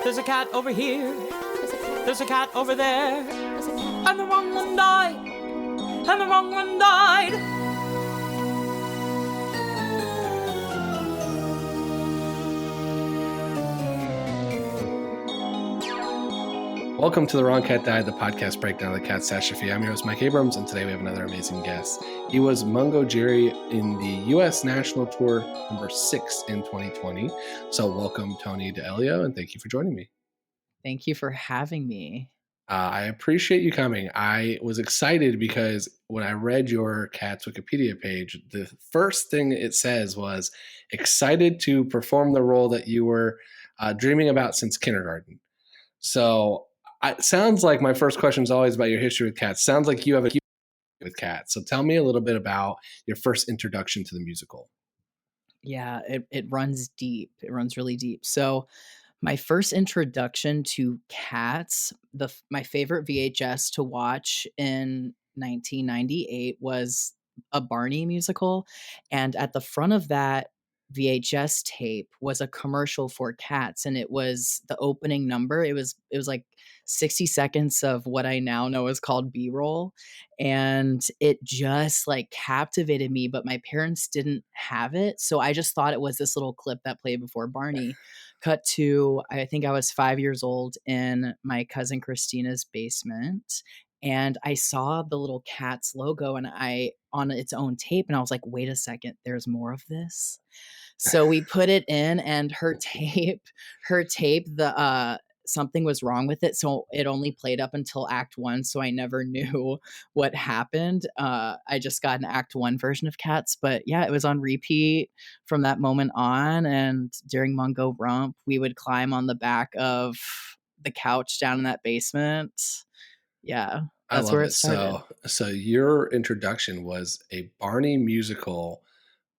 There's a cat over here. There's a cat over there. And the wrong one died. And the wrong one died. Welcome to The Wrong Cat Died, the podcast breakdown of the catastrophe. I'm your host, Mike Abrams, and today we have another amazing guest. He was Mungojerrie in the U.S. National Tour number 6 in 2020. So welcome, Tony D'Elio, and thank you for joining me. Thank you for having me. I appreciate you coming. I was excited because when I read your cat's Wikipedia page, the first thing it says was, excited to perform the role that you were dreaming about since kindergarten. So it sounds like my first question is always about your history with cats. Sounds like you have a history with cats. So tell me a little bit about your first introduction to the musical. Yeah, it runs deep. It runs really deep. So my first introduction to cats, my favorite VHS to watch in 1998 was a Barney musical. And at the front of that VHS tape was a commercial for cats, and it was the opening number. It was like 60 seconds of what I now know is called B-roll, and it just like captivated me, but my parents didn't have it, so I just thought it was this little clip that played before Barney. Cut to, I think I was 5 years old in my cousin Christina's basement, and I saw the little Cats logo and on its own tape, and I was like, wait a second, there's more of this. So we put it in, and her tape, something was wrong with it. So it only played up until Act 1. So I never knew what happened. I just got an Act 1 version of Cats. But yeah, it was on repeat from that moment on. And during Mungo Rump, we would climb on the back of the couch down in that basement. Yeah, that's where it started. So your introduction was a Barney musical,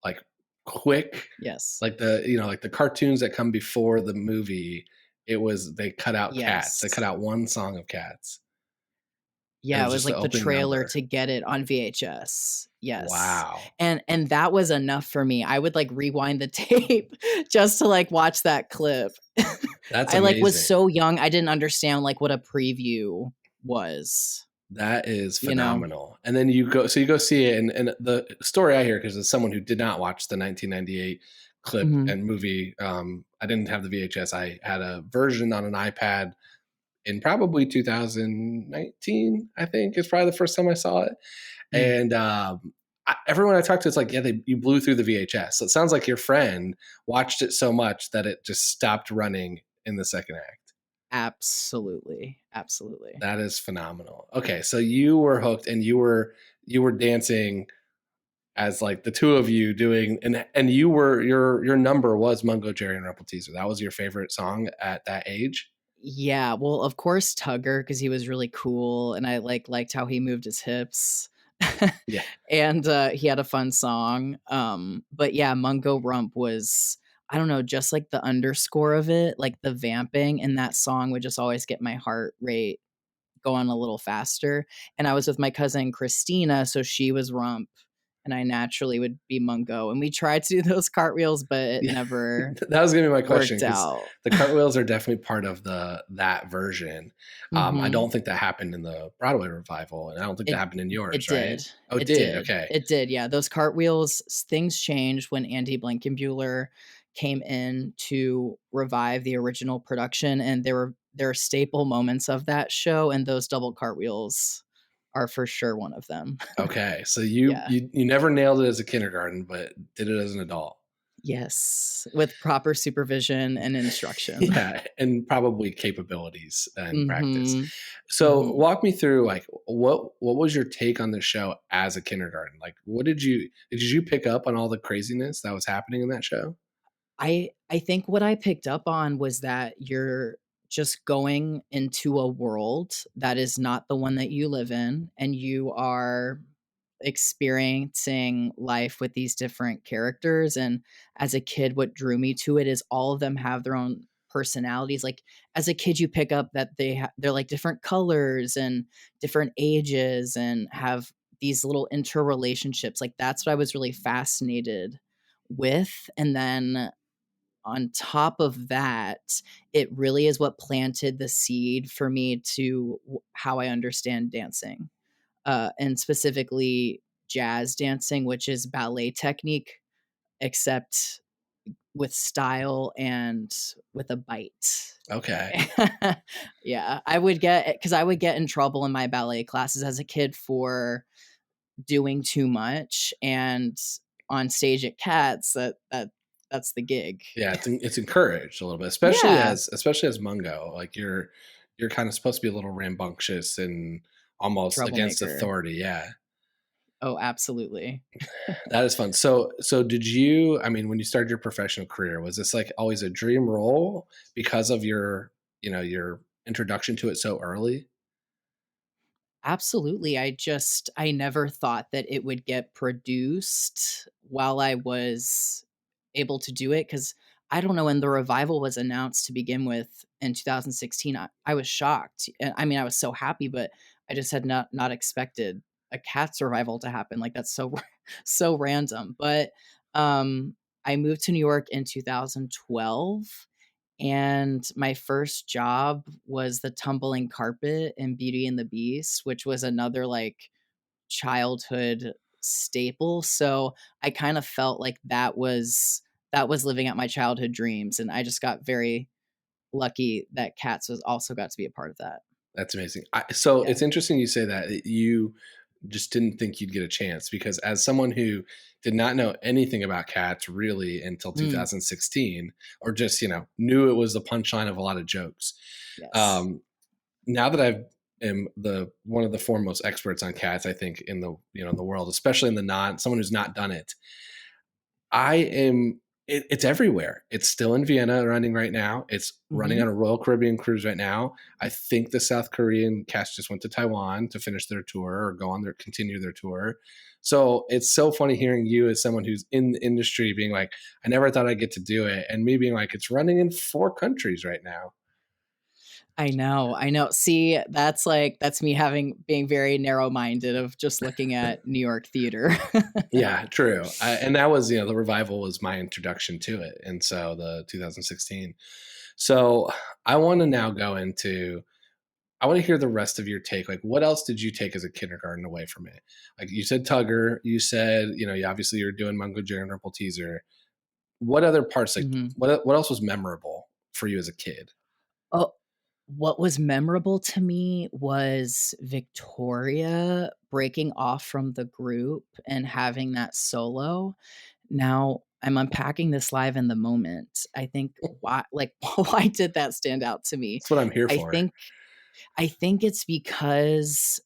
like quick. Yes. Like the cartoons that come before the movie. They cut out Cats. They cut out one song of Cats. Yeah, it was like the trailer to get it on VHS. Yes. Wow. And that was enough for me. I would like rewind the tape just to like watch that clip. That's I amazing. like was so young, I didn't understand like what a preview was. That is phenomenal. And then you go see it, and the story I hear, because as someone who did not watch the 1998 clip and movie, I didn't have the VHS. I had a version on an iPad in probably 2019, I think is probably the first time I saw it. And everyone I talked to, it's like, yeah, you blew through the VHS. So it sounds like your friend watched it so much that it just stopped running in the second act. Absolutely. That is phenomenal. Okay, so you were hooked, and you were dancing as like the two of you doing, and you were your number was Mungojerrie and Rebel Teaser. That was your favorite song at that age? Yeah, well, of course Tugger, because he was really cool, and I liked how he moved his hips. Yeah. And he had a fun song. But yeah, Mungo Rump was, I don't know, just like the underscore of it, like the vamping in that song would just always get my heart rate going a little faster. And I was with my cousin Christina, so she was Rump, and I naturally would be Mungo. And we tried to do those cartwheels, but it never that was gonna be my question. Out. The cartwheels are definitely part of that version. I don't think that happened in the Broadway revival, and I don't think that happened in yours. It right? did. Oh, it did. Okay. It did. Yeah, those cartwheels. Things changed when Andy Blankenbuehler came in to revive the original production, and there are staple moments of that show, and those double cartwheels are for sure one of them. Okay, so you never nailed it as a kindergarten, but did it as an adult. Yes, with proper supervision and instruction. Yeah, and probably capabilities and practice. So walk me through, like, what was your take on the show as a kindergarten? Like, what did you pick up on all the craziness that was happening in that show? I think what I picked up on was that you're just going into a world that is not the one that you live in, and you are experiencing life with these different characters. And as a kid, what drew me to it is all of them have their own personalities. Like as a kid, you pick up that they're like different colors and different ages and have these little interrelationships. Like that's what I was really fascinated with. And then on top of that, it really is what planted the seed for me to how I understand dancing, and specifically jazz dancing, which is ballet technique, except with style and with a bite. Okay. Yeah, I would get because I would get in trouble in my ballet classes as a kid for doing too much, and on stage at Cats, that's the gig. Yeah, it's encouraged a little bit, Yeah, especially as Mungo. Like you're kind of supposed to be a little rambunctious and almost against troublemaker. authority. Yeah. Oh, absolutely. That is fun. So did you, I mean, when you started your professional career, was this like always a dream role because of your, your introduction to it so early? Absolutely. I never thought that it would get produced while I was able to do it, because I don't know, when the revival was announced to begin with in 2016, I was shocked. And I mean, I was so happy, but I just had not expected a Cats revival to happen. Like, that's so so random. But I moved to New York in 2012, and my first job was the tumbling carpet in Beauty and the Beast, which was another like childhood staple. So I kind of felt like that was living out my childhood dreams, and I just got very lucky that Cats was also got to be a part of that. That's amazing. So Yeah. it's interesting you say that you just didn't think you'd get a chance because as someone who did not know anything about cats really until Mm, 2016, or just knew it was the punchline of a lot of jokes. yes. Um, Now that I am the one of the foremost experts on cats, I think in the in the world, especially in the someone who's not done it, I am. It's everywhere. It's still in Vienna running right now. It's running Hmm. on a Royal Caribbean cruise right now. I think the South Korean cast just went to Taiwan to finish their tour or continue their tour. So it's so funny hearing you as someone who's in the industry being like, I never thought I'd get to do it, and me being like, it's running in 4 countries right now. I know, I know. See, that's me being very narrow-minded of just looking at New York theater. Yeah, true. And that was, the revival was my introduction to it. And so the 2016. So I want to now I want to hear the rest of your take. Like, what else did you take as a kindergarten away from it? Like you said, Tugger, you said, you obviously you're doing Mungojerrie and Ripple Teaser. What other parts, like Mhm. what else was memorable for you as a kid? Oh, what was memorable to me was Victoria breaking off from the group and having that solo. Now, I'm unpacking this live in the moment. I think why like, why did that stand out to me? That's what I'm here I for. think I think it's because,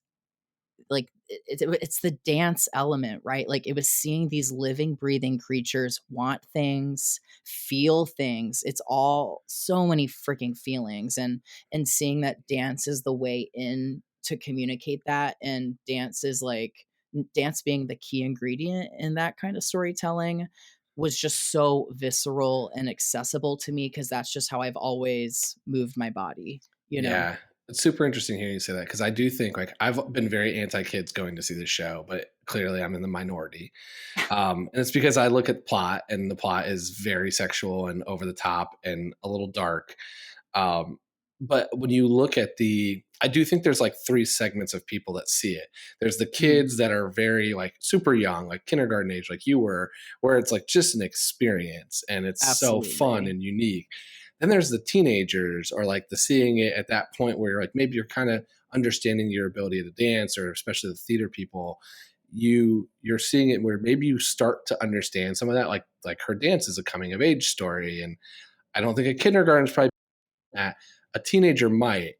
like, it's the dance element, right? Like, it was seeing these living, breathing creatures want things, feel things. It's all so many freaking feelings, and seeing that dance is the way in to communicate that, and dance being the key ingredient in that kind of storytelling was just so visceral and accessible to me, because that's just how I've always moved my body, you know? Yeah. It's super interesting hearing you say that because I do think like I've been very anti kids going to see this show, but clearly I'm in the minority. And it's because I look at plot and the plot is very sexual and over the top and a little dark. Um, but when you look at I do think there's like 3 segments of people that see it. There's the Mm, kids that are very like super young, like kindergarten age, like you were, where it's like just an experience and it's so fun absolutely. and unique. Then there's the teenagers or like the seeing it at that point where you're like maybe you're kind of understanding your ability to dance, or especially the theater people, you're seeing it where maybe you start to understand some of that, like her dance is a coming of age story. And I don't think a kindergarten's probably that, a teenager might.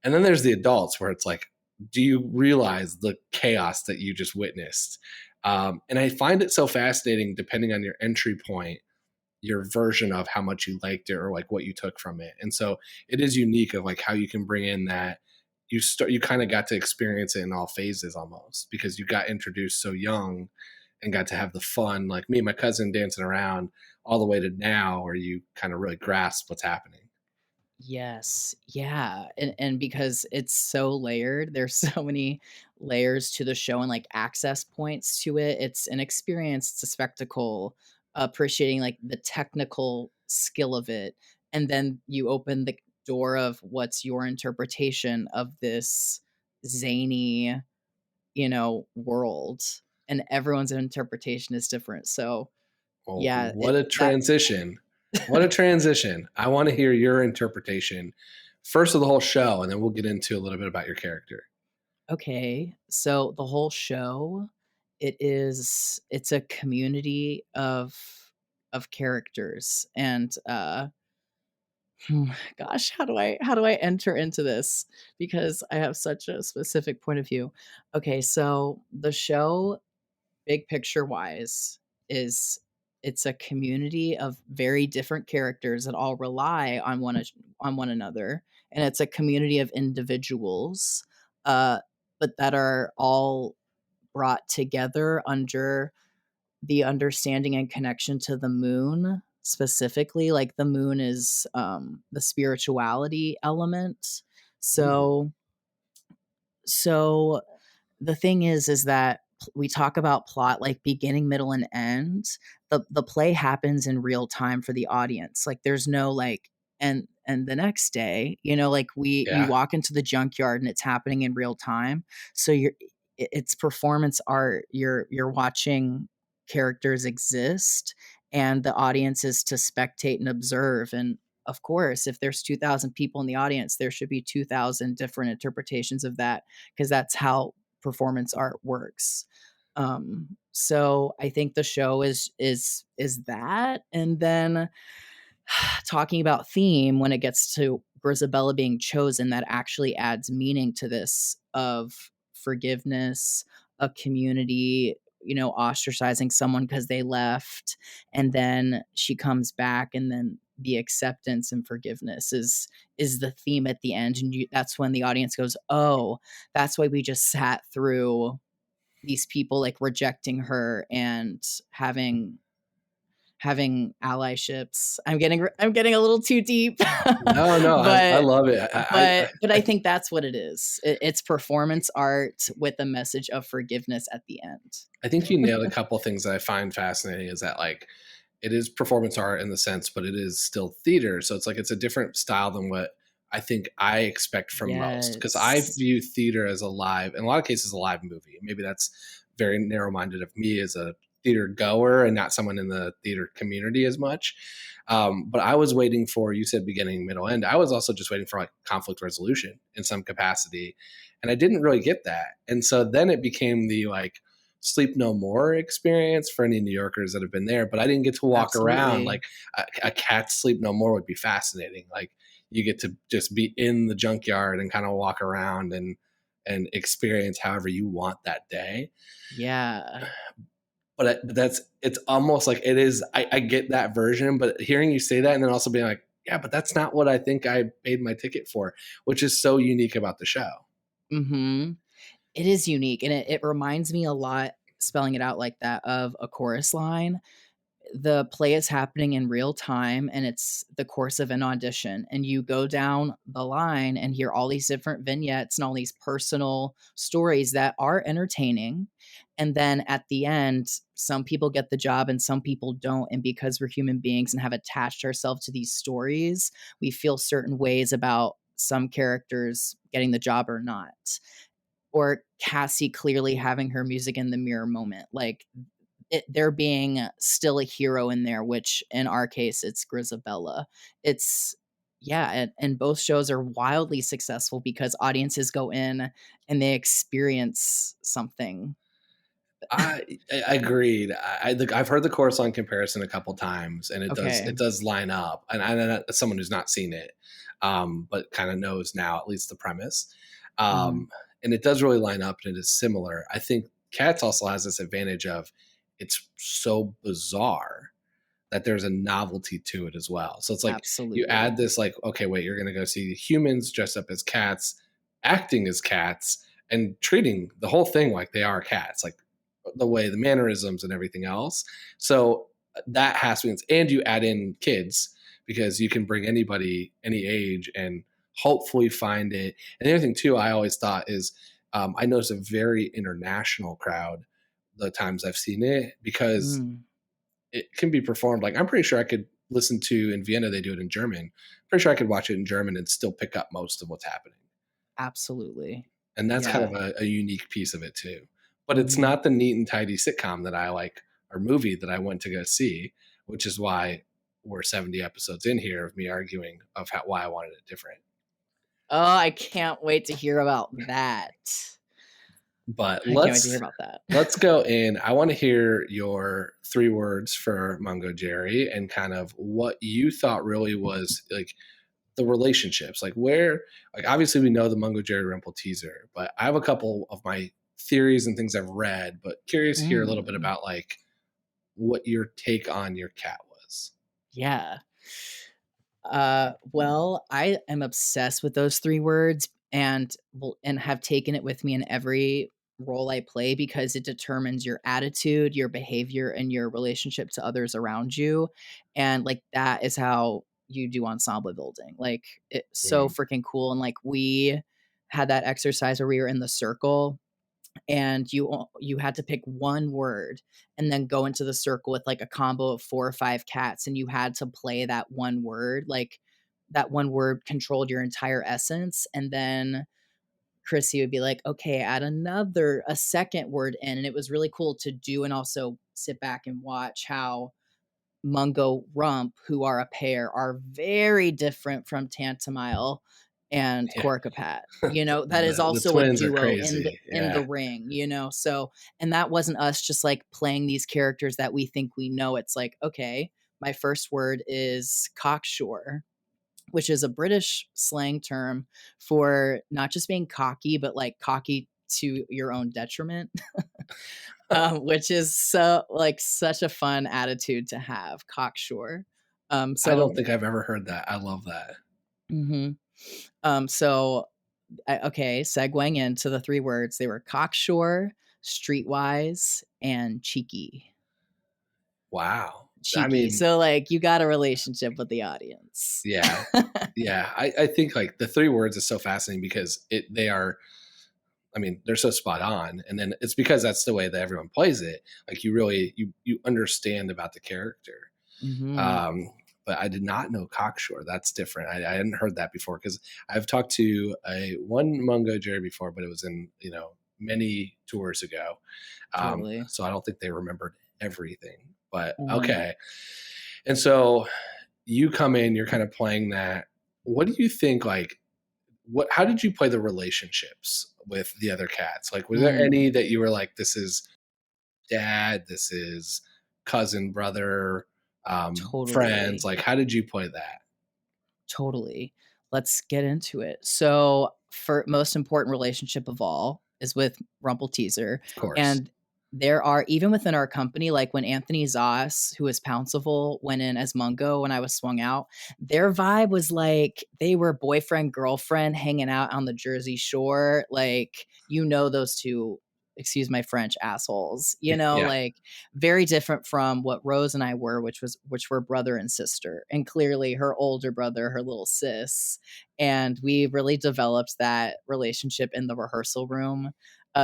And then there's the adults where it's like, do you realize the chaos that you just witnessed? And I find it so fascinating, depending on your entry point, your version of how much you liked it or like what you took from it. And so it is unique of like how you can bring in that you kind of got to experience it in all phases almost because you got introduced so young and got to have the fun, like me and my cousin dancing around all the way to now where you kind of really grasp what's happening. Yes. Yeah. And because it's so layered, there's so many layers to the show and like access points to it. It's an experience, it's a spectacle, appreciating like the technical skill of it, and then you open the door of what's your interpretation of this zany, world, and everyone's interpretation is different. So Well, yeah, what a transition. What a transition. I want to hear your interpretation first of the whole show, and then we'll get into a little bit about your character. Okay, so the whole show, it's a community of characters, and gosh, how do I enter into this, because I have such a specific point of view. Okay, so the show, big picture wise, is it's a community of very different characters that all rely on one another, and it's a community of individuals, uh, but that are all brought together under the understanding and connection to the moon specifically. Like the moon is the spirituality element. Ooh. So the thing is that we talk about plot like beginning, middle, and end. The play happens in real time for the audience. Like there's no like and the next day, like you Yeah. walk into the junkyard and it's happening in real time. So it's performance art. You're watching characters exist, and the audience is to spectate and observe. And of course, if there's 2,000 people in the audience, there should be 2,000 different interpretations of that, because that's how performance art works. So I think the show is that. And then talking about theme, when it gets to Grisabella being chosen, that actually adds meaning to this of forgiveness, a community, ostracizing someone because they left, and then she comes back, and then the acceptance and forgiveness is the theme at the end. And that's when the audience goes, oh, that's why we just sat through these people like rejecting her and having allyships. I'm getting a little too deep. No, I love it. But I think that's what it is. It's performance art with a message of forgiveness at the end. I think you nailed a couple of things that I find fascinating, is that like it is performance art in the sense, but it is still theater. So it's like it's a different style than what I think I expect from most, because I view theater as in a lot of cases, a live movie. Maybe that's very narrow-minded of me as a theater goer and not someone in the theater community as much. But I was waiting for, you said beginning, middle, end. I was also just waiting for like conflict resolution in some capacity. And I didn't really get that. And so then it became the like Sleep No More experience for any New Yorkers that have been there. But I didn't get to walk around. Like a cat's Sleep No More would be fascinating. Like you get to just be in the junkyard and kind of walk around and experience however you want that day. Yeah. But it's almost like it is. I get that version, but hearing you say that and then also being like, yeah, but that's not what I think I paid my ticket for, which is so unique about the show. Mm-hmm. It is unique. And it reminds me a lot, spelling it out like that, of A Chorus Line. The play is happening in real time, and it's the course of an audition, and you go down the line and hear all these different vignettes and all these personal stories that are entertaining. And then at the end, some people get the job and some people don't. And because we're human beings and have attached ourselves to these stories, we feel certain ways about some characters getting the job or not. Or Cassie clearly having her music in the mirror moment. Like there being still a hero in there, which in our case, it's Grisabella. It's, yeah, and both shows are wildly successful because audiences go in and they experience something. I agreed. I've heard the Chorus Line comparison a couple times, and it does line up. And as someone who's not seen it, but kind of knows now at least the premise, and it does really line up, and it is similar. I think Cats also has this advantage of it's so bizarre that there's a novelty to it as well. So it's like you add this like, okay, wait, you're going to go see humans dressed up as cats, acting as cats, and treating the whole thing like they are cats, like the way the mannerisms and everything else. So that has to be, and you add in kids because you can bring anybody, any age, and hopefully find it. And the other thing too, I always thought is I noticed a very international crowd the times I've seen it, because it can be performed. Like I'm pretty sure I could listen to in Vienna, they do it in German. Pretty sure I could watch it in German and still pick up most of what's happening. Absolutely. And that's kind Yeah. of a unique piece of it too. But it's not the neat and tidy sitcom that I like, or movie that I went to go see, which is why we're 70 episodes in here of me arguing of why I wanted it different. Oh, I can't wait to hear about that. But I can't wait to hear about that. let's go in. I want to hear your 3 words for Mungojerrie and kind of what you thought really was like the relationships. Like obviously we know the Mungojerrie Rimple teaser, but I have a couple of my theories and things I've read, but curious to hear a little bit about like what your take on your cat was. Yeah. Well, I am obsessed with those 3 words and have taken it with me in every role I play because it determines your attitude, your behavior, and your relationship to others around you. And like that is how you do ensemble building. Like it's so freaking cool. And like we had that exercise where we were in the circle and you had to pick one word and then go into the circle with like a combo of 4 or 5 cats, and you had to play that one word. Like that one word controlled your entire essence, and then Chrissy would be like, okay, add a second word in. And it was really cool to do and also sit back and watch how Mungo Rump, who are a pair, are very different from Tantamile and Corkapat. You know, that is also the a twins are duo crazy. in the ring, you know. So, and that wasn't us just like playing these characters that we think we know. It's like, okay, my first word is cocksure, which is a British slang term for not just being cocky, but like cocky to your own detriment. Which is such a fun attitude to have, cocksure. So I don't think I've ever heard that. I love that. Okay, segueing into the 3 words, they were cocksure, streetwise, and cheeky. Wow. Cheeky. I mean, so like you got a relationship with the audience. Yeah. Yeah. I think like the 3 words is so fascinating because they're so spot on. And then it's because that's the way that everyone plays it. Like you really, you understand about the character. But I did not know cocksure. That's different. I hadn't heard that before because I've talked to one Mungojerrie before, but it was in, many tours ago. Totally. So I don't think they remembered everything, but okay. And so you come in, you're kind of playing that. What do you think, like, how did you play the relationships with the other cats? Like, was there any that you were like, this is dad, this is cousin, brother, friends? Like, how did you play that? Totally. Let's get into it. So, for most important relationship of all is with Rumple Teaser. Of course. And there are, even within our company, like when Anthony Zoss, who is Pouncival, went in as Mungo when I was swung out, their vibe was like they were boyfriend, girlfriend hanging out on the Jersey Shore. Like, those two, excuse my French, assholes, like very different from what Rose and I were, which were brother and sister, and clearly her older brother, her little sis. And we really developed that relationship in the rehearsal room.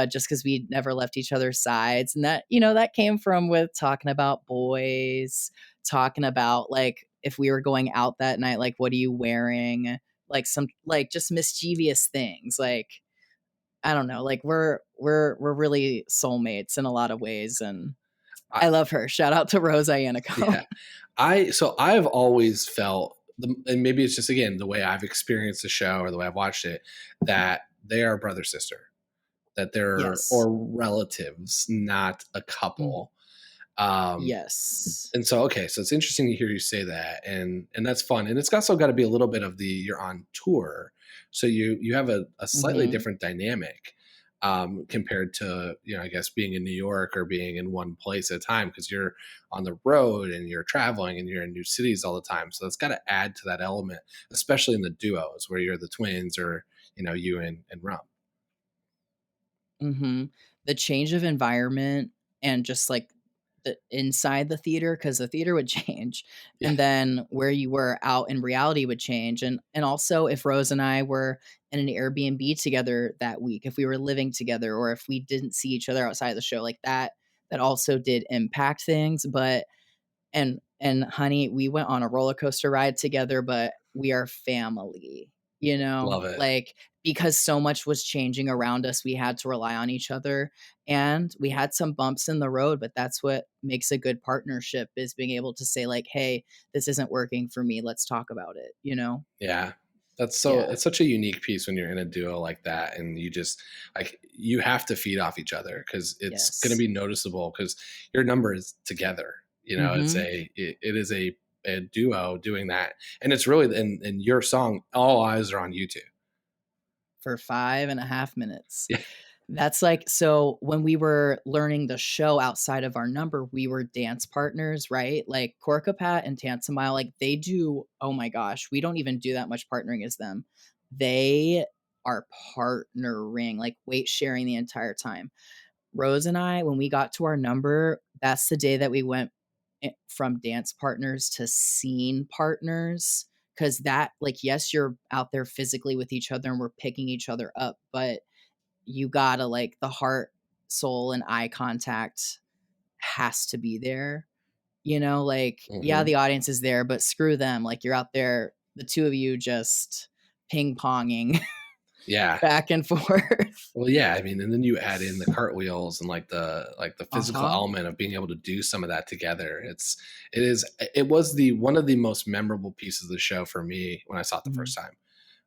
Just because we never left each other's sides. And that, that came from with talking about boys, talking about like if we were going out that night, like, what are you wearing? Like some, like just mischievous things. Like, I don't know, like we're really soulmates in a lot of ways. And I love her. Shout out to Rose Ianico. Yeah. I've always felt, and maybe it's just, again, the way I've experienced the show or the way I've watched it, that they are brother, sister. That they're or relatives, not a couple. Yes. And so, okay, so it's interesting to hear you say that, and that's fun. And it's also got to be a little bit of you're on tour, so you have a slightly different dynamic compared to I guess being in New York or being in one place at a time, because you're on the road and you're traveling and you're in new cities all the time. So that's got to add to that element, especially in the duos where you're the twins or you and Rump. The change of environment and just like the inside the theater, because the theater would change, and then where you were out in reality would change, and also if Rose and I were in an Airbnb together that week, if we were living together, or if we didn't see each other outside of the show, like that also did impact things. But and And honey, we went on a roller coaster ride together, but we are family, Love it. like, because so much was changing around us, we had to rely on each other, and we had some bumps in the road, but that's what makes a good partnership, is being able to say like, hey, this isn't working for me. Let's talk about it. Yeah. Yeah. It's such a unique piece when you're in a duo like that, and you just like you have to feed off each other because it's going to Yes. be noticeable because your number is together. Mm-hmm. It is a duo doing that, and it's really in your song. All eyes are on you two. For 5.5 minutes. Yeah. That's like, so when we were learning the show outside of our number, we were dance partners, right? Like Corkapat and Tansamile, like they do, oh my gosh, we don't even do that much partnering as them. They are partnering, like weight sharing the entire time. Rose and I, when we got to our number, that's the day that we went from dance partners to scene partners. Cause that, like, yes, you're out there physically with each other and we're picking each other up, but you gotta, like, the heart, soul, and eye contact has to be there. Like, yeah, Hmm. the audience is there, but screw them. Like, you're out there, the two of you just ping ponging Yeah. back and forth. Well, yeah, I mean, and then you add in the cartwheels and like the physical Uh-huh. element of being able to do some of that together. It was the one of the most memorable pieces of the show for me when I saw it the Mhm. first time.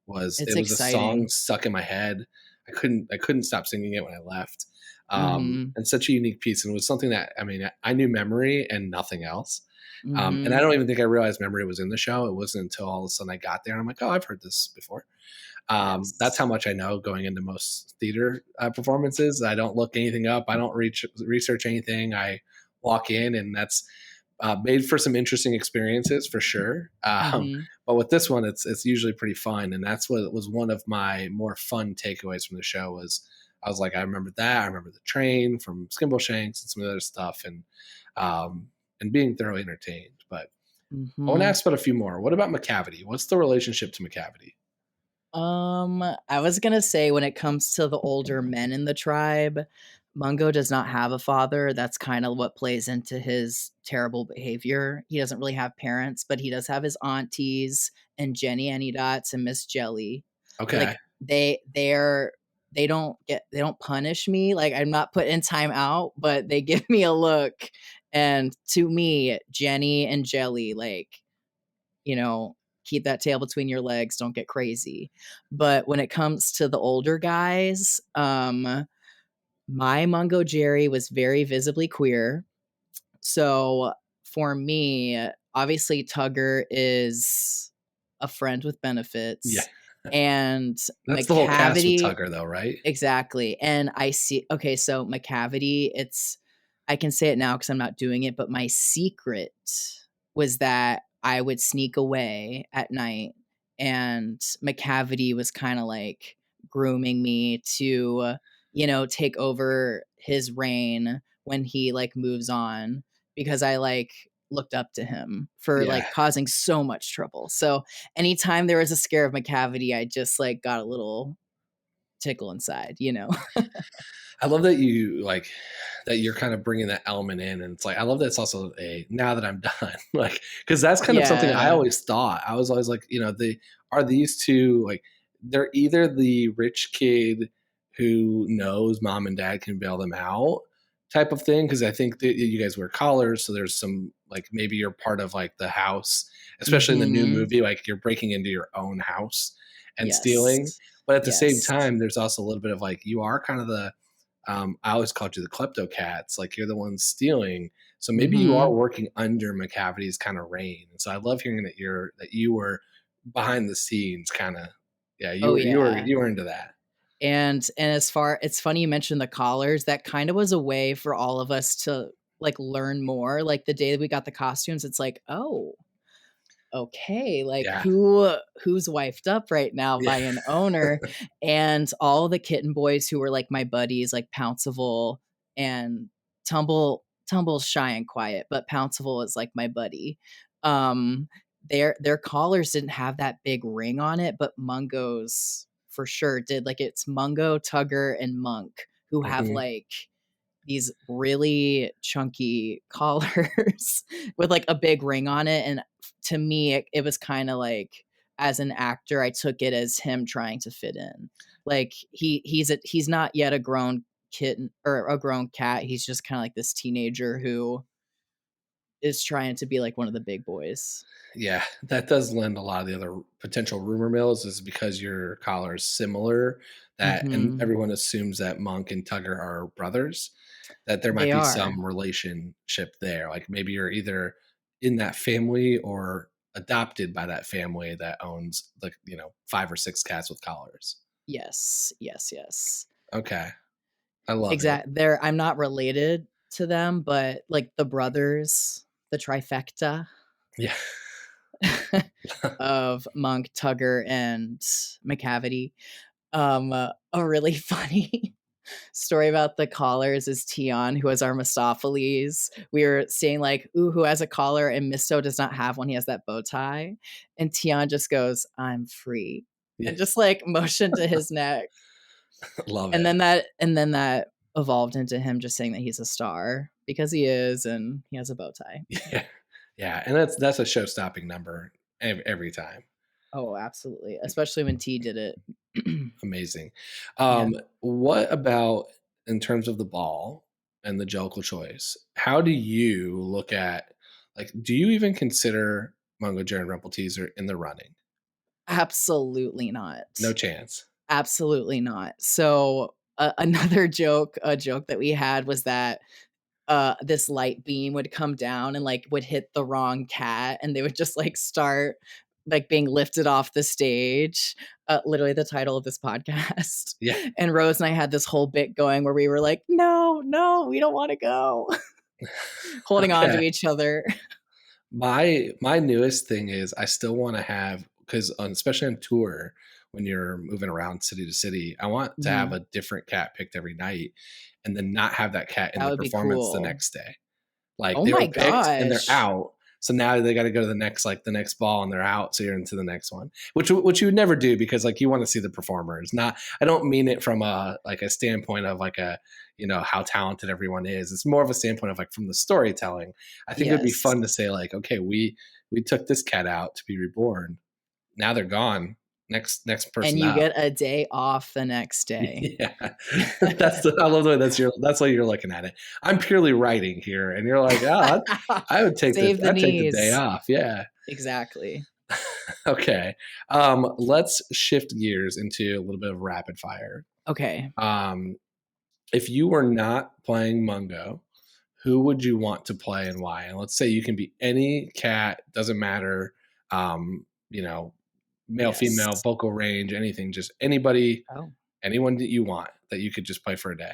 Was It's it was a song exciting. stuck in my head. I couldn't stop singing it when I left. Mhm. And such a unique piece, and it was something that I mean I knew memory and nothing else. And I Mhm. don't even think I realized memory was in the show. It wasn't until all of a sudden I got there and I'm like, oh, I've heard this before. That's Yes. how much I know going into most theater performances. I don't look anything up. I don't research anything. I walk in, and that's made for some interesting experiences for sure. Mhm. But with this one, it's usually pretty fun, and that's what was one of my more fun takeaways from the show. Was I was like, I remember that. I remember the train from Skimbleshanks and some other stuff, um, and being thoroughly entertained. But I want to Mhm. ask about a few more. What about McCavity? What's the relationship to McCavity? I was gonna say, when it comes to the older men in the tribe, Mungo does not have a father. That's kind of what plays into his terrible behavior. He doesn't really have parents, but he does have his aunties and Jenny Anydots and Miss Jelly. Okay. Like they don't punish me. Like, I'm not put in time out, but they give me a look. And to me, Jenny and Jelly, like, you know, keep that tail between your legs, don't get crazy. But when it comes to the older guys, my Mungojerrie was very visibly queer. So for me, obviously Tugger is a friend with Yeah. benefits, and That's the whole cast with McCavity, Tugger, though, right? exactly. And I see, okay, so McCavity, I can say it now because I'm not doing it, but my secret was that I would sneak away at night, and McCavity was kind of like grooming me to, take over his reign when he like moves on, because I like looked up to him for Yeah. like causing so much trouble. So anytime there was a scare of McCavity, I just like got a little tickle inside. I love that that you're kind of bringing that element in, and it's like I love that it's also a now that I'm done, like because that's kind of something I Yeah. always thought. I was always like, these two like they're either the rich kid who knows mom and dad can bail them out type of thing because I think that you guys wear collars, so there's some like maybe you're part of like the house, especially in the new Mhm. movie, like you're breaking into your own house and stealing. Yes. But at the same Yes. time, there's also a little bit of like you are kind of the I always called you the klepto cats, like you're the ones stealing. So maybe you are Mhm. working under McCavity's kind of reign. And so I love hearing that you were behind the scenes kind of yeah, Oh, yeah. you were into that. And it's funny you mentioned the collars. That kind of was a way for all of us to like learn more. Like the day that we got the costumes, it's like, "Oh, okay, like Yeah. who's wifed up right now Yeah. by an owner?" And all the kitten boys who were like my buddies, like Pouncival and Tumble's shy and quiet, but Pouncival is like my buddy. Um, their collars didn't have that big ring on it, but Mungo's for sure did. Like, it's Mungo, Tugger, and Monk who have Mhm. like these really chunky collars with like a big ring on it. And to me, it was kind of like, as an actor, I took it as him trying to fit in. Like he's not yet a grown kitten or a grown cat. He's just kind of like this teenager who is trying to be like one of the big boys. Yeah, that does lend a lot of the other potential rumor mills, is because your collar is similar, that and everyone assumes that Monk and Tugger are brothers, that there might They be are. some relationship there. Like maybe you're either in that family or adopted by that family that owns, like, 5 or 6 cats with collars. Yes. Okay. I love it. Exactly. I'm not related to them, but like the brothers, the trifecta Yeah. of Monk, Tugger, and McCavity. A really funny story about the collars is Tion, who is our Mistopheles. We were saying like, ooh, who has a collar? And Misto does not have one. He has that bow tie. And Tion just goes, I'm free. Yeah. And just like motioned to his neck. Love and it. then that evolved into him just saying that he's a star, because he is, and he has a bow tie. Yeah. And that's a show-stopping number every time. Oh, absolutely. Especially when T did it. Amazing. Yeah. What about in terms of the ball and the Jellicle choice? How do you look at, like, do you even consider Mungojerrie and Rumpelteazer in the running? Absolutely not. No chance. Absolutely not. So another joke that we had was that this light beam would come down and like would hit the wrong cat, and they would just like start like being lifted off the stage. Literally the title of this podcast. Yeah. And Rose and I had this whole bit going where we were like, no, we don't want to go. Holding on to each other. My newest thing is I still want to have, because especially on tour, when you're moving around city to city, I want to have a different cat picked every night, and then not have that cat in the performance the next day. Like they were picked and they're out. So now they got to go to the next ball and they're out. So you're into the next one, which you would never do, because like you want to see the performers. I don't mean it from a standpoint of like how talented everyone is. It's more of a standpoint of like from the storytelling. I think it'd be fun to say like, okay, we took this cat out to be reborn. Now they're gone. Next person, and you get a day off the next day. Yeah, I love the way that's why you're looking at it. I'm purely writing here, and you're like, oh, I would take take the day off. Yeah, exactly. Okay, let's shift gears into a little bit of rapid fire. Okay. If you were not playing Mungo, who would you want to play and why? And let's say you can be any cat, doesn't matter. Male, female, vocal range, anything, just anybody, anyone that you want that you could just play for a day.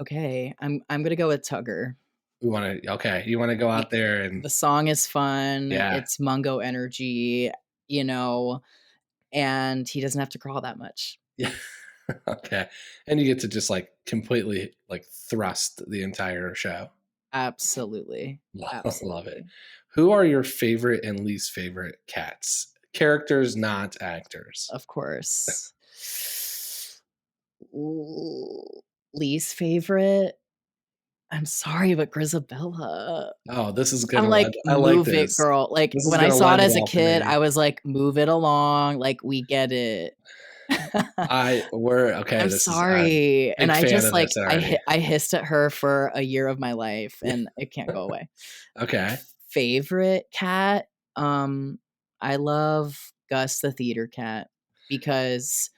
Okay. I'm going to go with Tugger. You want to go out there, and the song is fun. Yeah. It's Mungo energy, and he doesn't have to crawl that much. Yeah. Okay. And you get to just like completely like thrust the entire show. Absolutely. Love it. Who are your favorite and least favorite cats? Characters, not actors. Of course. Least favorite? I'm sorry, but Grisabella. Oh, this is good. I'm like, move it, girl. Like when I saw it as a kid, I was like, move it along. Like, we get it. I'm sorry. And I just like, I hissed at her for a year of my life, and it can't go away. Okay. Favorite cat? I love Gus the theater cat, because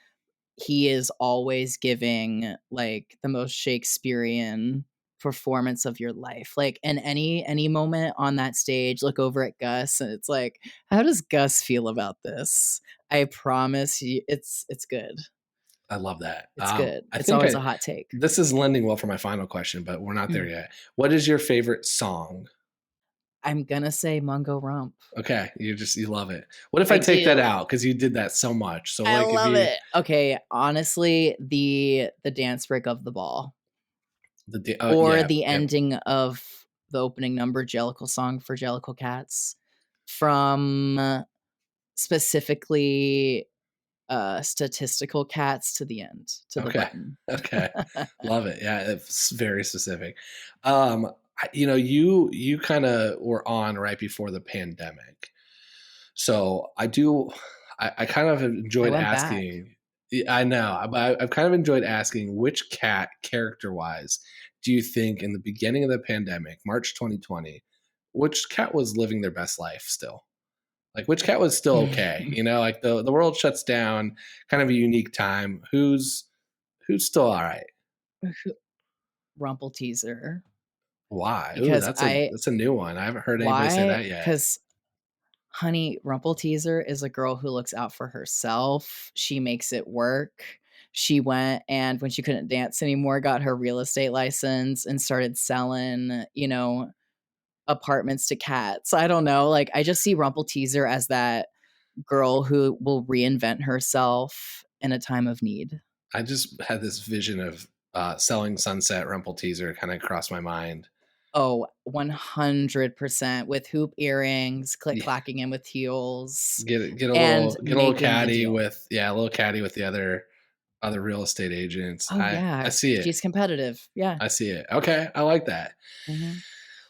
he is always giving like the most Shakespearean performance of your life. Like in any moment on that stage, look over at Gus and it's like, how does Gus feel about this? I promise you it's good. I love that. It's good. It's always a hot take. This is lending well for my final question, but we're not there yet. What is your favorite song? I'm gonna say Mungo Rump. Okay, you love it. What if I take that out, because you did that so much? So I love it. Okay, honestly, the dance break of the ball, the ending of the opening number, Jellicle song for Jellicle Cats, from specifically statistical cats to the end, to the Okay. button. Okay. Love it. Yeah, it's very specific. You kind of were on right before the pandemic. So I kind of I enjoyed went back. asking. Yeah, I know, but I've kind of enjoyed asking which cat, character wise, do you think in the beginning of the pandemic, March 2020, which cat was living their best life still? Like which cat was still okay? Like the world shuts down, kind of a unique time. Who's still all right? Rumple teaser. Why? Ooh, Because that's a new one. I haven't heard anybody say why? that yet. Because honey, Rumple teaser is a girl who looks out for herself. She makes it work. She went and when she couldn't dance anymore, got her real estate license and started selling, apartments to cats. I don't know. Like I just see Rumple teaser as that girl who will reinvent herself in a time of need. I just had this vision of selling Sunset Rumple Teaser kind of cross my mind. Oh, 100% with hoop earrings, click Yeah. clacking in with heels, Get a and little making the caddy deal. with a little caddy with the other real estate agents. Oh I yeah, see it. she's competitive. Yeah. I see it. Okay, I like that. Mhm.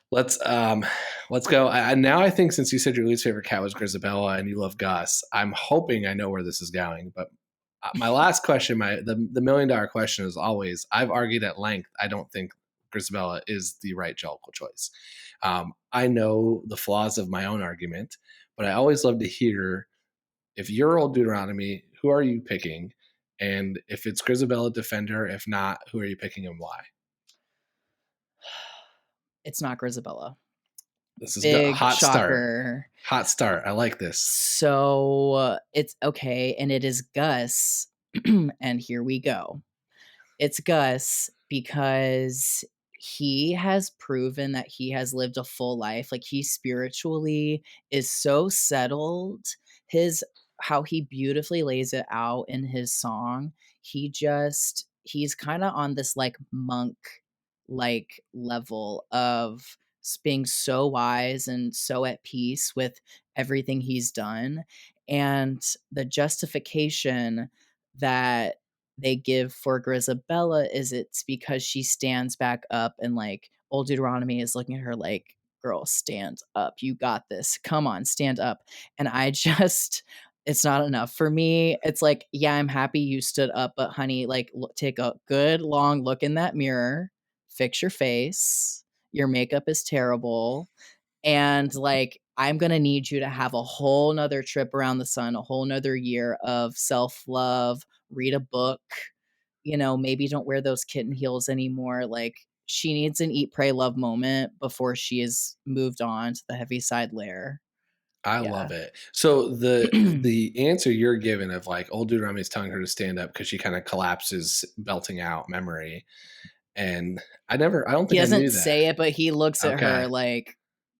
Let's go. Now I think since you said your least favorite cat was Grisabella and you love Gus, I'm hoping I know where this is going. But my last question, the $1,000,000 question is always: I've argued at length. I don't think Grisabella is the right Jellicle choice. I know the flaws of my own argument, but I always love to hear if you're old Deuteronomy, who are you picking? And if it's Grisabella, defender. If not, who are you picking and why? It's not Grisabella. This is a Big hot start. shocker. Hot start. I like this. So it's okay, and it is Gus. And here we go. It's Gus because he has proven that he has lived a full life. Like he spiritually is so settled. His how he beautifully lays it out in his song. He's kind of on this like monk like level of being so wise and so at peace with everything he's done. And the justification that they give for Grisabella is it's because she stands back up and like old Deuteronomy is looking at her like, girl, stand up. You got this. Come on, stand up. And I just, it's not enough for me. It's like, yeah, I'm happy you stood up, but honey, like, take a good long look in that mirror, fix your face. Your makeup is terrible. And like, I'm going to need you to have a whole nother trip around the sun, a whole nother year of self love, read a book, maybe don't wear those kitten heels anymore. Like, she needs an eat, pray, love moment before she is moved on to the Heaviside Lair. I Yeah. love it. So the answer you're given of like old Deuteronomy is telling her to stand up because she kind of collapses, belting out memory. And I don't He think I doesn't knew say that. it, but he looks at her Okay. like,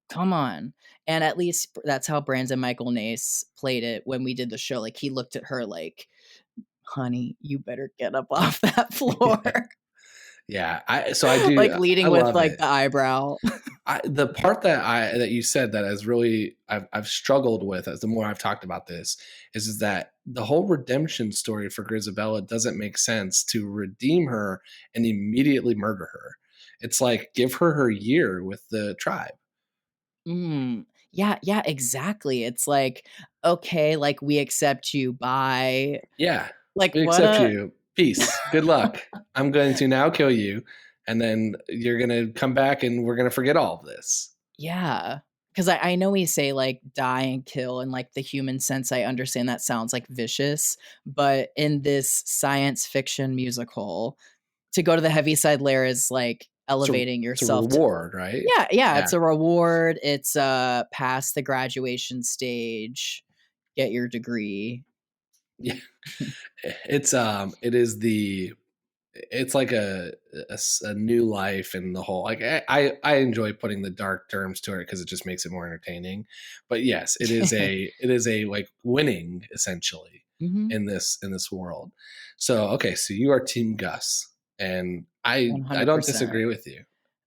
come on. And at least that's how Brandon Michael Nace played it when we did the show. Like, he looked at her like, honey, you better get up off that floor. Yeah. I do. Like I leading with love like it. the eyebrow. The part that you said that has really I've struggled with as the more I've talked about this is that the whole redemption story for Grisabella doesn't make sense to redeem her and immediately murder her. It's like give her year with the tribe. Yeah, exactly. It's like, okay, like we accept you. Bye. Yeah, Like we what accept a you. Peace. Good luck. I'm going to now kill you, and then you're gonna come back, and we're gonna forget all of this. yeah. Because I know we say like die and kill and like the human sense, I understand that sounds like vicious, but in this science fiction musical, to go to the Heaviside Lair is like elevating It's a yourself to reward, right? yeah, it's a reward. It's past the graduation stage, get your degree. Yeah. It's like a new life and the whole like I enjoy putting the dark terms to it because it just makes it more entertaining. But yes, it is a like winning essentially Mhm. in this world. So okay, so you are Team Gus, and I don't 100%. disagree with you.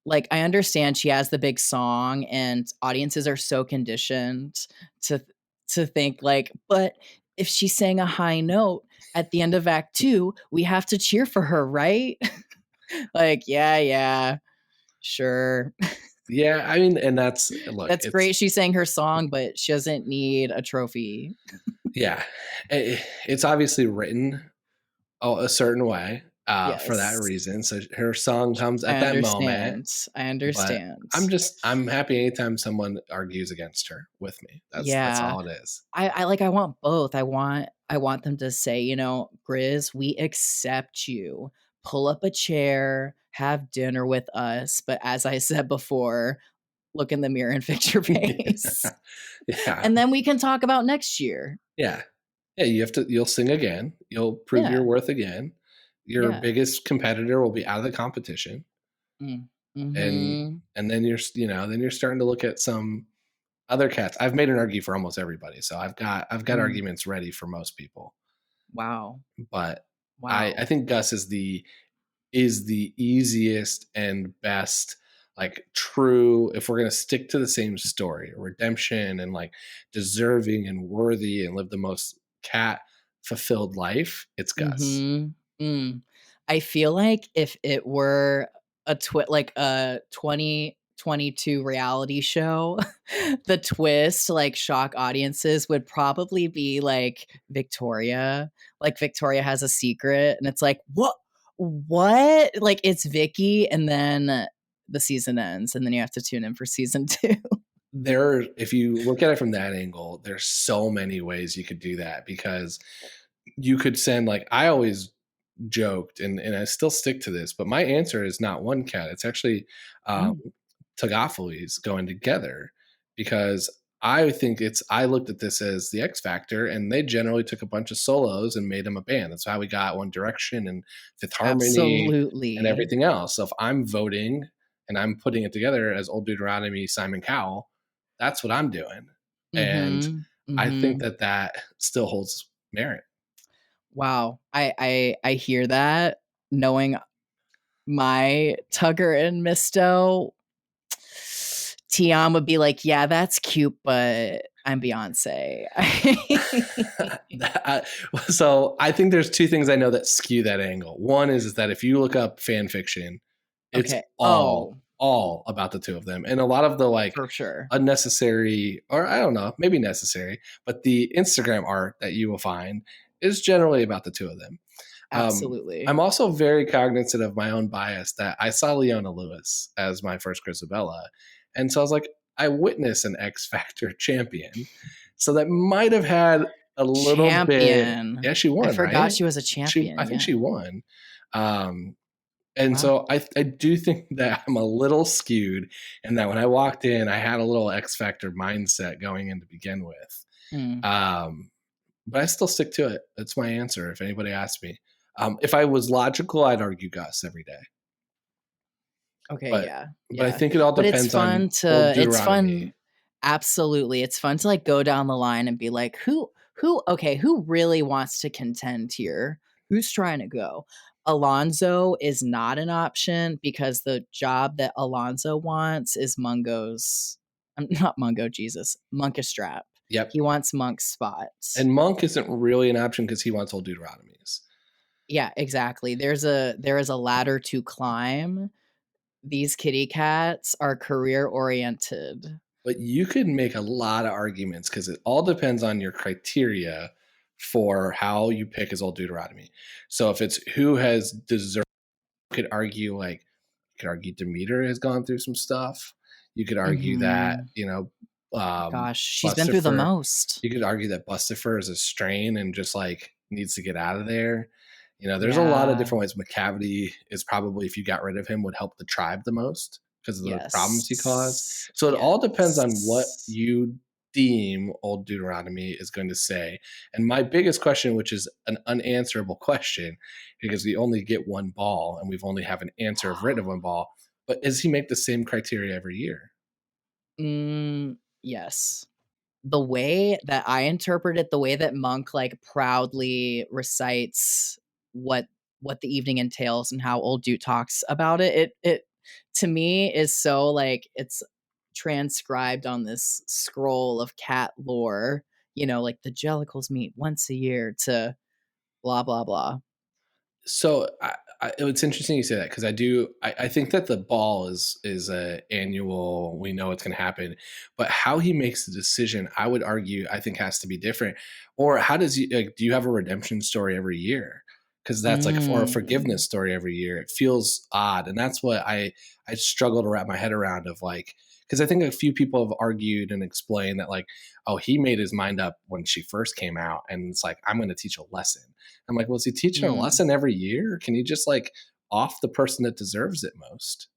Like, I understand she has the big song and audiences are so conditioned to think like, but if she sang a high note at the end of Act 2, we have to cheer for her, right? Like, yeah, sure. Yeah, I mean, and that's look, That's great. She sang her song, but she doesn't need a trophy. yeah, it's obviously written a certain way for that Yes. reason. So her song comes at I that moment. understand. But I'm happy anytime someone argues against her with me. That's Yeah. all it is. I want both. I want them to say, you know, Grizz, we accept you. Pull up a chair, have dinner with us. But as I said before, look in the mirror and fix your face. Yeah. And then we can talk about next year. Yeah. Yeah, you'll sing again. You'll prove your worth again. Your biggest competitor will be out of the competition. Mm-hmm. And then you're starting to look at some other cats. I've made an argue for almost everybody. So I've got arguments ready for most people. Wow. But I think Gus is the easiest and best, like, true, if we're going to stick to the same story, redemption and like deserving and worthy and live the most cat fulfilled life, it's Gus. Mm-hmm. I feel like if it were a 2022 reality show, the twist, like, shock audiences would probably be like Victoria. Like, Victoria has a secret and it's like, what? Like, it's Vicky, and then the season ends and then you have to tune in for season 2. If you look at it from that angle, there's so many ways you could do that, because you could send, like, I always joked and I still stick to this, but my answer is not one cat. It's actually Tagafolis going together, because I think I looked at this as the X Factor, and they generally took a bunch of solos and made them a band. That's how we got One Direction and Fifth Harmony and everything else. So if I'm voting and I'm putting it together as Old Deuteronomy, Simon Cowell, that's what I'm doing. And I think that still holds merit. Wow. I hear that, knowing my Tugger and Misto. Tian would be like, yeah, that's cute, but I'm Beyonce. So I think there's two things I know that skew that angle. One is that if you look up fan fiction, it's all about the two of them. And a lot of the, like, for sure, unnecessary, or I don't know, maybe necessary, but the Instagram art that you will find is generally about the two of them. Absolutely. I'm also very cognizant of my own bias, that I saw Leona Lewis as my first Grisabella. And so I was like, I witnessed an X Factor champion. So that might have had a little bit. Yeah, she won. I forgot she was a champion. I think she won. And so I do think that I'm a little skewed, and that when I walked in, I had a little X Factor mindset going in to begin with. But I still stick to it. That's my answer if anybody asks me. If I was logical, I'd argue Gus every day. Okay, but I think it all depends on it's fun. Absolutely. It's fun to, like, go down the line and be like, who really wants to contend here? Who's trying to go? Alonso is not an option, because the job that Alonso wants is Mungo's, not Mungo, Jesus, Monkastrap. Yep. He wants Monk's spot. And Monk isn't really an option because he wants Old Deuteronomies. Yeah, exactly. There is a ladder to climb. These kitty cats are career oriented. But you could make a lot of arguments, because it all depends on your criteria for how you pick as Old Deuteronomy. So if it's who has deserved, you could argue Demeter has gone through some stuff. You could argue that, gosh, she's been through the most. You could argue that Bustifer is a strain and just, like, needs to get out of there. There's a lot of different ways. McCavity is probably, if you got rid of him, would help the tribe the most because of the problems he caused. So it all depends on what you deem Old Deuteronomy is going to say. And my biggest question, which is an unanswerable question, because we only get one ball and we've only have an answer of written of one ball, but does he make the same criteria every year? Yes. The way that I interpret it, the way that Monk, like, proudly recites what the evening entails and how Old Dude talks about it to me is so, like, it's transcribed on this scroll of cat lore. like the Jellicles meet once a year to blah, blah, blah. So it's interesting you say that, because I think that the ball is a annual. We know it's going to happen, but how he makes the decision, I would argue, I think has to be different. Or how does he do you have a redemption story every year? Because that's like, or a Mm. forgiveness story every year. It feels odd, and that's what I struggle to wrap my head around. Of like, because I think a few people have argued and explained that like, oh, he made his mind up when she first came out, and it's like, I'm going to teach a lesson. I'm like, well, is he teaching a Mm. lesson every year? Or can he just like off the person that deserves it most?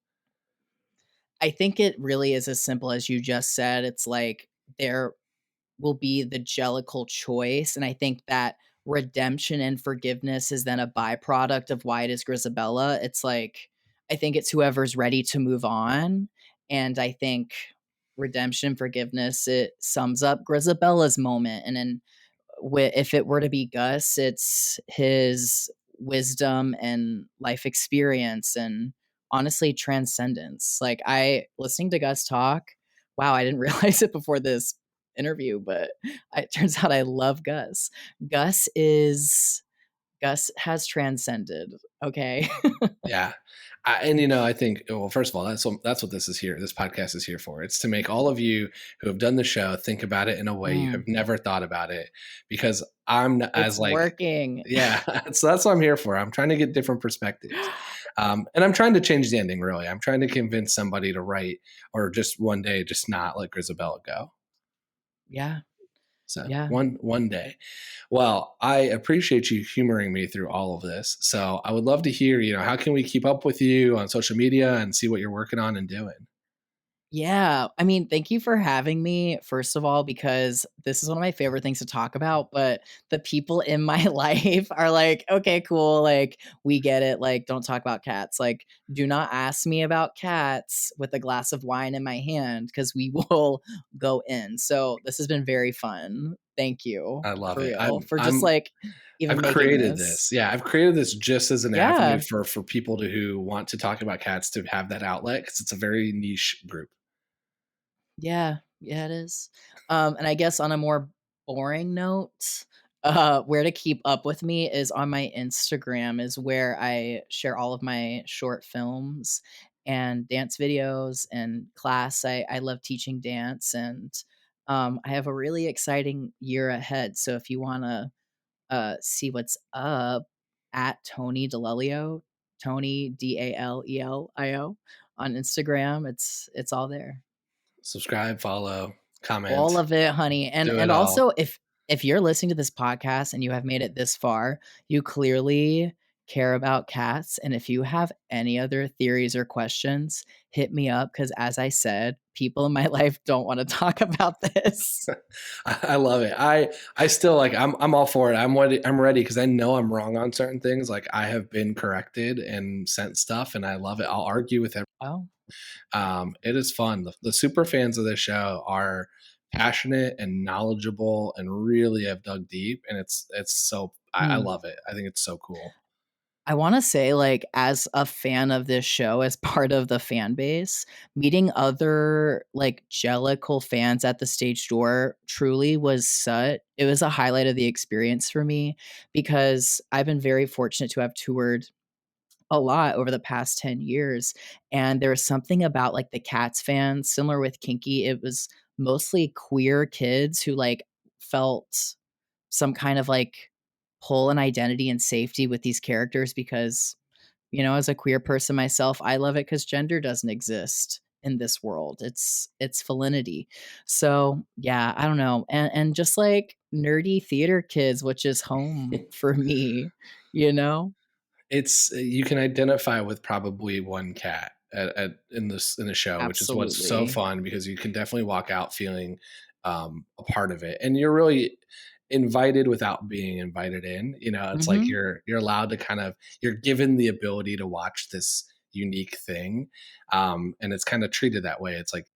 I think it really is as simple as you just said. It's like there will be the Jellicle choice. And I think that redemption and forgiveness is then a byproduct of why it is Grisabella. It's like, I think it's whoever's ready to move on. And I think redemption, forgiveness, it sums up Grisabella's moment. And then if it were to be Gus, it's his wisdom and life experience and honestly transcendence. Like listening to Gus talk, wow, I didn't realize it before this interview, but it turns out I love Gus. Gus is Gus has transcended. Okay. Yeah. And I think, well, first of all, that's what this is here. This podcast is here for. It's to make all of you who have done the show think about it in a way you have never thought about it, because I'm as It's like, working. yeah, so that's what I'm here for. I'm trying to get different perspectives. And I'm trying to change the ending, really. I'm trying to convince somebody to write, or just one day, just not let Grisabella go. Yeah. So Yeah. one day. Well, I appreciate you humoring me through all of this. So I would love to hear, how can we keep up with you on social media and see what you're working on and doing? Yeah. I mean, thank you for having me, first of all, because this is one of my favorite things to talk about. But the people in my life are like, okay, cool. Like, we get it. Like, don't talk about cats. Like, do not ask me about cats with a glass of wine in my hand because we will go in. So, this has been very fun. Thank you I love for it. real for just like even I've making created this. this. Yeah, I've created this just as an avenue Yeah. for people who want to talk about cats to have that outlet, because it's a very niche group. Yeah, yeah, it is. And I guess on a more boring note, where to keep up with me is on my Instagram is where I share all of my short films and dance videos and class. I love teaching dance and I have a really exciting year ahead. So if you want to see what's up at Tony Delelio, Tony Dalelio on Instagram, it's all there. Subscribe, follow, All comment, of it, honey. And do it and all. also if you're listening to this podcast and you have made it this far, you clearly care about cats. And if you have any other theories or questions, hit me up because as I said, people in my life don't want to talk about this. I love it. I still like, I'm all for it. I'm ready because I know I'm wrong on certain things. Like, I have been corrected and sent stuff, and I love it. I'll argue with Oh. it is fun. The super fans of this show are passionate and knowledgeable and really have dug deep, and it's so I Hmm. love it. I think it's so cool. I wanna say, like, as a fan of this show, as part of the fan base, meeting other, like, Jellicle fans at the stage door truly it was a highlight of the experience for me because I've been very fortunate to have toured a lot over the past 10 years, and there was something about, like, the Cats fans, similar with Kinky, it was mostly queer kids who, like, felt some kind of, like, pull and identity and safety with these characters because, as a queer person myself, I love it because gender doesn't exist in this world. It's felinity. So, yeah, I don't know, and just, like, nerdy theater kids, which is home for me, you know? It's you can identify with probably one cat in the show, which is what's so Absolutely. fun, because you can definitely walk out feeling a part of it, and you're really invited without being invited in. It's like Mhm. you're allowed to you're given the ability to watch this unique thing, and it's kind of treated that way. It's like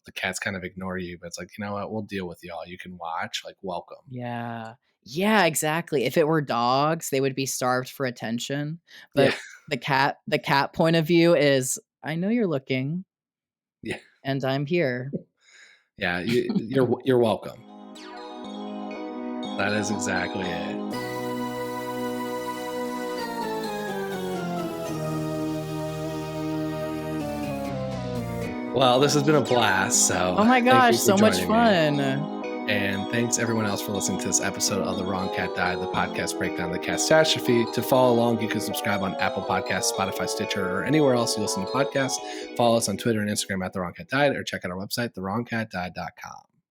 the cats kind of ignore you, but it's like, you know what, we'll deal with y'all. You can watch, like, welcome. Yeah. Yeah, exactly. If it were dogs, they would be starved for attention, Yeah, but the cat point of view is, "I know you're looking, yeah, and I'm here." yeah. You're welcome. That is exactly it. Well, this has been a blast. So, oh my thank you gosh, for so much joining fun. me. And thanks everyone else for listening to this episode of The Wrong Cat Died, the podcast breakdown of the catastrophe. To follow along, you can subscribe on Apple Podcasts, Spotify, Stitcher, or anywhere else you listen to podcasts. Follow us on Twitter and Instagram at The Wrong Cat Died, or check out our website, thewrongcatdied.com.